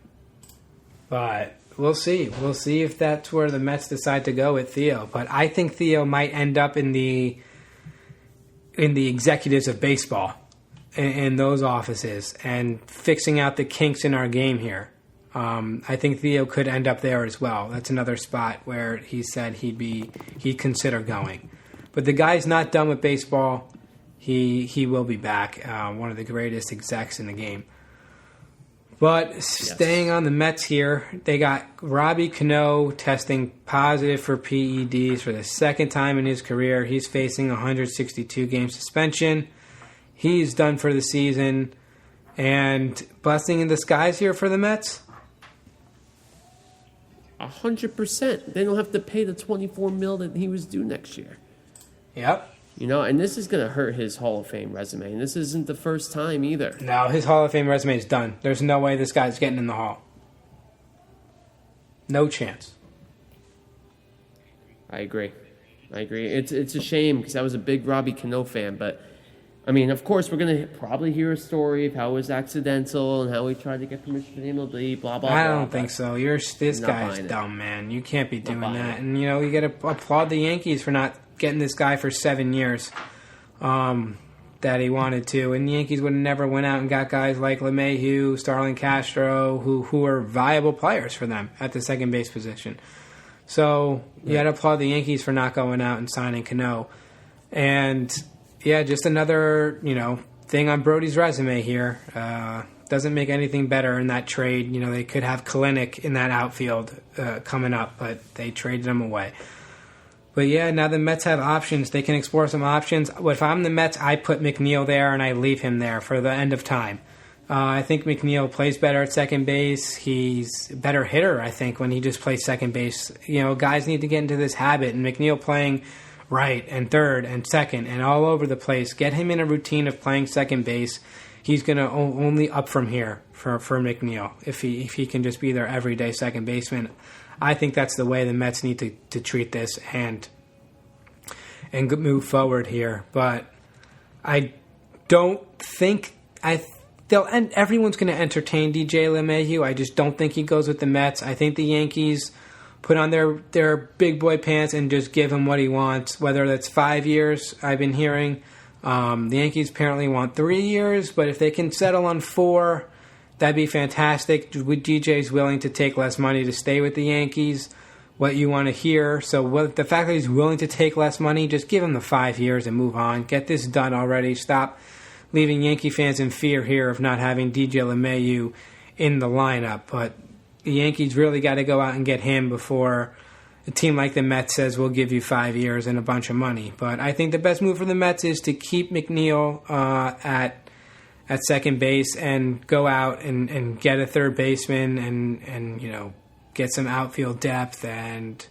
but we'll see. We'll see if that's where the Mets decide to go with Theo. But I think Theo might end up in the executives of baseball. In those offices and fixing out the kinks in our game here. I think Theo could end up there as well. That's another spot where he said he'd consider going. But the guy's not done with baseball. He will be back. One of the greatest execs in the game. But staying on the Mets here, they got Robbie Cano testing positive for PEDs for the second time in his career. He's facing a 162-game suspension. He's done for the season. And blessing in disguise here for the Mets? 100%. They don't have to pay the $24 million that he was due next year. Yep. And this is going to hurt his Hall of Fame resume. And this isn't the first time either. No, his Hall of Fame resume is done. There's no way this guy's getting in the Hall. No chance. I agree. It's a shame because I was a big Robbie Cano fan, but I mean, of course, we're going to probably hear a story of how it was accidental and how he tried to get permission from the MLB, blah, blah, blah. I don't think so. This guy's dumb, man. You can't be doing that. And, you got to applaud the Yankees for not getting this guy for 7 years that he wanted to. And the Yankees would have never went out and got guys like LeMahieu, Starlin Castro, who are viable players for them at the second base position. So you got to applaud the Yankees for not going out and signing Cano. And yeah, just another, thing on Brody's resume here. Doesn't make anything better in that trade. They could have Kalinick in that outfield coming up, but they traded him away. But yeah, now the Mets have options. They can explore some options. If I'm the Mets, I put McNeil there and I leave him there for the end of time. I think McNeil plays better at second base. He's a better hitter, I think, when he just plays second base. Guys need to get into this habit, and McNeil playing right and third and second and all over the place. Get him in a routine of playing second base. He's going to only up from here for McNeil if he can just be their everyday second baseman. I think that's the way the Mets need to treat this and move forward here. But I don't think everyone's going to entertain DJ LeMahieu. I just don't think he goes with the Mets. I think the Yankees put on their big boy pants and just give him what he wants, whether that's 5 years, I've been hearing. The Yankees apparently want 3 years, but if they can settle on 4, that'd be fantastic. DJ's willing to take less money to stay with the Yankees, what you want to hear. So the fact that he's willing to take less money, just give him the 5 years and move on. Get this done already. Stop leaving Yankee fans in fear here of not having DJ LeMahieu in the lineup. But the Yankees really got to go out and get him before a team like the Mets says we'll give you 5 years and a bunch of money. But I think the best move for the Mets is to keep McNeil at second base and go out and get a third baseman and get some outfield depth and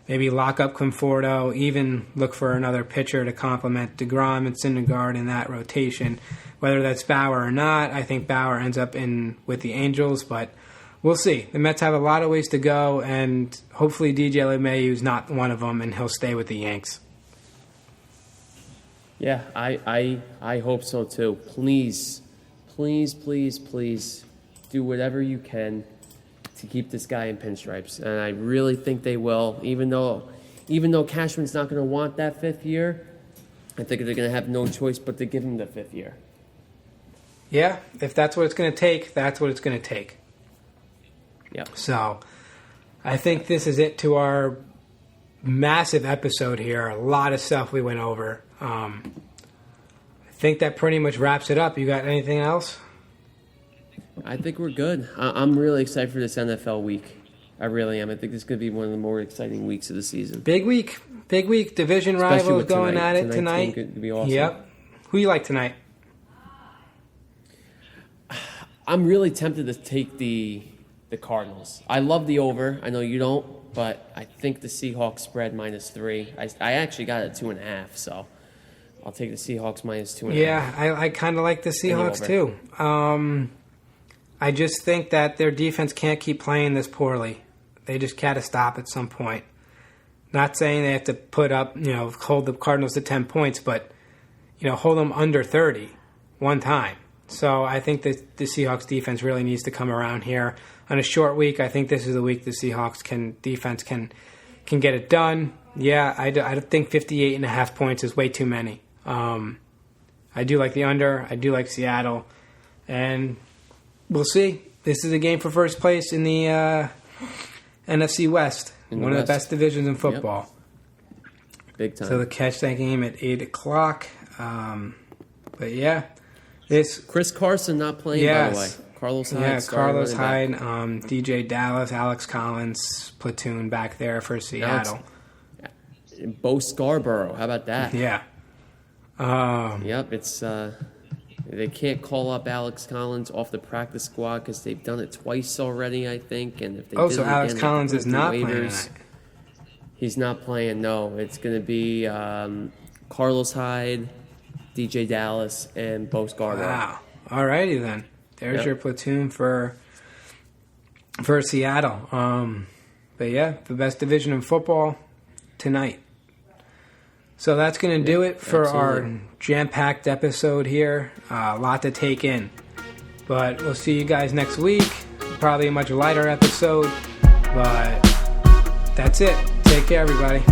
maybe lock up Conforto, even look for another pitcher to complement DeGrom and Syndergaard in that rotation. Whether that's Bauer or not, I think Bauer ends up with the Angels, but we'll see. The Mets have a lot of ways to go, and hopefully DJ LeMahieu is not one of them, and he'll stay with the Yanks. Yeah, I hope so too. Please do whatever you can to keep this guy in pinstripes, and I really think they will. Even though Cashman's not going to want that 5th year, I think they're going to have no choice but to give him the 5th year. Yeah, if that's what it's going to take, that's what it's going to take. Yep. So, I think this is it to our massive episode here. A lot of stuff we went over. I think that pretty much wraps it up. You got anything else? I think we're good. I'm really excited for this NFL week. I really am. I think this is going to be one of the more exciting weeks of the season. Big week. Division Especially rivals with going tonight. at it tonight. Going to be awesome. Yep. Who you like tonight? I'm really tempted to take the Cardinals. I love the over. I know you don't, but I think the Seahawks spread -3. I actually got it 2.5, so I'll take the Seahawks -2.5. Yeah, I kind of like the Seahawks too. I just think that their defense can't keep playing this poorly. They just got to stop at some point. Not saying they have to put up, hold the Cardinals to 10 points, but, hold them under 30 one time. So I think that the Seahawks defense really needs to come around here. On a short week, I think this is the week the Seahawks defense can get it done. Yeah, I think 58.5 points is way too many. I do like the under. I do like Seattle. And we'll see. This is a game for first place in the NFC West. One of the best divisions in football. Yep. Big time. So they'll catch that game at 8 o'clock. But yeah. Chris Carson not playing, by the way. Carlos Hyde. Yeah, Carlos Hyde, DJ Dallas, Alex Collins, platoon back there for Seattle. Bo Scarborough. How about that? Yeah. Yep, it's... they can't call up Alex Collins off the practice squad because they've done it twice already, I think. And if they so Alex Collins is not playing tonight. He's not playing, no. It's going to be Carlos Hyde, DJ Dallas, and Bo Scarborough. Wow. All righty then. There's your platoon for Seattle. But yeah, the best division in football tonight. So that's going to do it for our jam-packed episode here. A lot to take in. But we'll see you guys next week. Probably a much lighter episode. But that's it. Take care, everybody.